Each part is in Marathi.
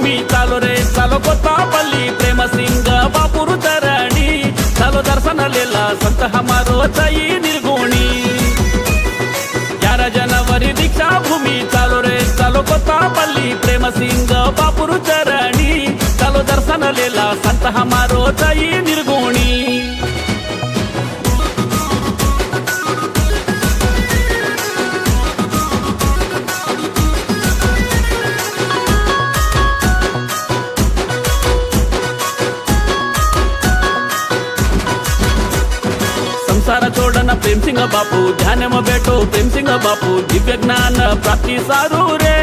भूमी चालो रे चालो कोतापल्ली प्रेम सिंग बापूर चरणी चालो दर्शन लेला संत हमारो चई निर्गुणी 11 जनवरी दीक्षा भूमी चालो रे चालो कोतापल्ली प्रेम सिंग बापूर चरणी चालो दर्शन लेला संत हमारो चई निर्गुणी संसार छोडन प्रेम सिंग बापू ध्यान में बैठो प्रेम सिंग बापू दिव्य ज्ञान प्राप्ति सारू रे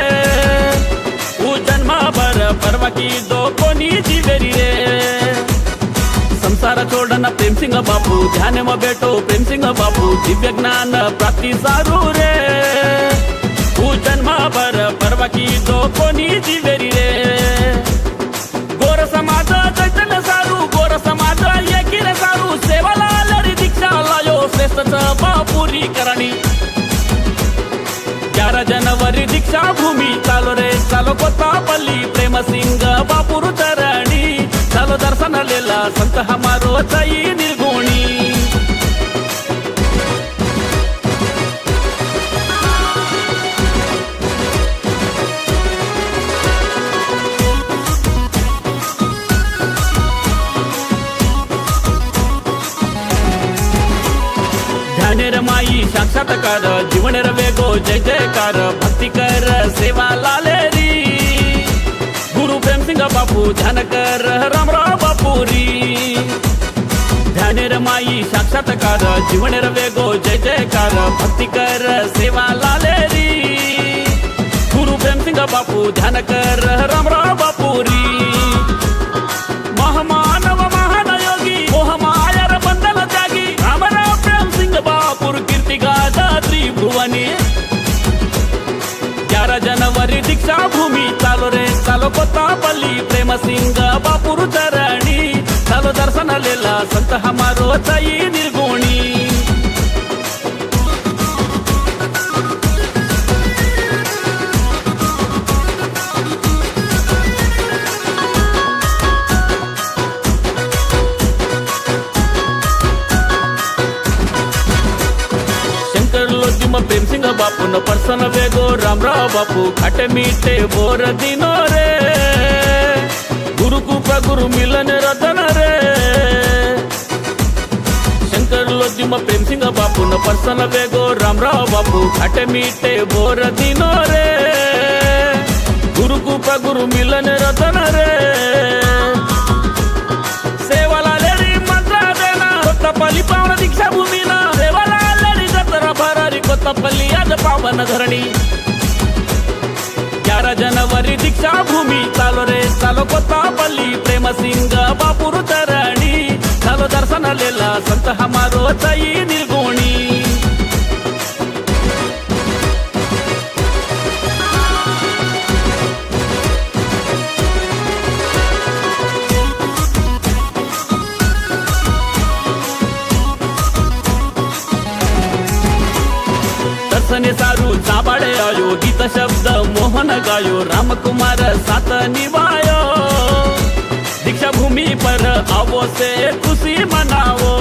जन्मा भर परवा की दो कोनी जीवेरी रे संसार छोडन प्रेम सिंग बापू ध्यान में बैठो प्रेम सिंग बापू दिव्य ज्ञान प्राप्ति सारू रे जन्मा भर परवा की दो कोनी जीवेरी रे गोर समाज चैतन्य सारू गोर समाज एकीर सारू सेवाला बापुरी करणी 11 जनवरी दीक्षा भूमी चालो रे चालो कोतापल्ली प्रेम सिंग बापूर चरणी चालो दर्शन लेला संत हमारो चई निर्गुणी ध्यानेर माई साक्षात्कार जीवनेर वेगो जय जयकार भक्ति कर सेवा लालेरी गुरु प्रेम सिंग बापू ध्यान कर रामराव बापूरी ध्यानेर माई साक्षात्कार जीवनेर वेगो जय जयकार भक्ति कर सेवा लालेरी गुरु प्रेम सिंग बापू ध्यान कर रामराव बापूरी महामानव महान योगी मोह मायर बंधन त्यागी रामराव प्रेम सिंग बापूर कीर्ति गाथा त्रिभुवनी 11 जनवरी दीक्षा भूमी चालो रे चालो कोतापल्ली प्रेम सिंग बापूर चरणी चालो दर्शन लेला संत हमारो चई निर्गुणी प्रेम सिंग बापू न पर्सन वेगो रामराव बापू खाटे मीठे बोर दिनो रे गुरु कृपा गुरु मिलन रतन रे शंकर लोजिम प्रेम सिंग बापू न पर्सन वेगो रामराव बापू खाटे मीठे बोर दिनो रे गुरु कृपा गुरु मिलन रतन रे सेवाला लेरी मंत्र देना कोतापल्ली पावन दीक्षा भूमीला सेवाला कोतापल्ली आज पावन धरणी 11 जनवरी दीक्षा भूमी चालो रे चालो कोतापल्ली प्रेम सिंग बापूर चरणी चालो दर्शन लेला संत हमारो चई निर्गुणी दर्शने सारू चाबाडे आयो गीत शब्द मोहन गायो रामकुमार साथ निभायो दीक्षा भूमि पर आवो से खुशी मनावो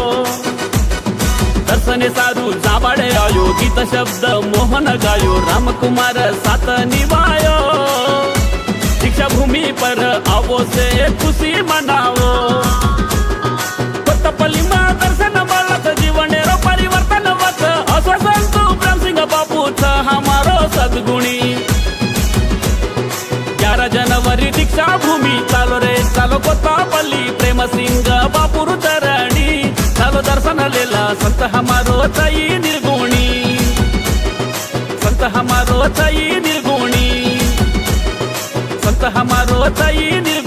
दर्शने सारू चाबाडे आयो गीत शब्द मोहन गायो रामकुमार साथ निभायो दीक्षा भूमि पर आवो से खुशी मनावो कोतापल्ली मा दर्शन मळत जीवनेरो परिवर्तन वत आश्वासन बापूचा हमारो सद्गुणी 11 जनवरी दीक्षा भूमी चालो रे चालो कोतापल्ली प्रेम सिंग बापूर चरणी चालो दर्शन लेला संत हमारो चई निर्गुणी संत हमारो चई निर्गुणी संत हमारो चई निर्गुणी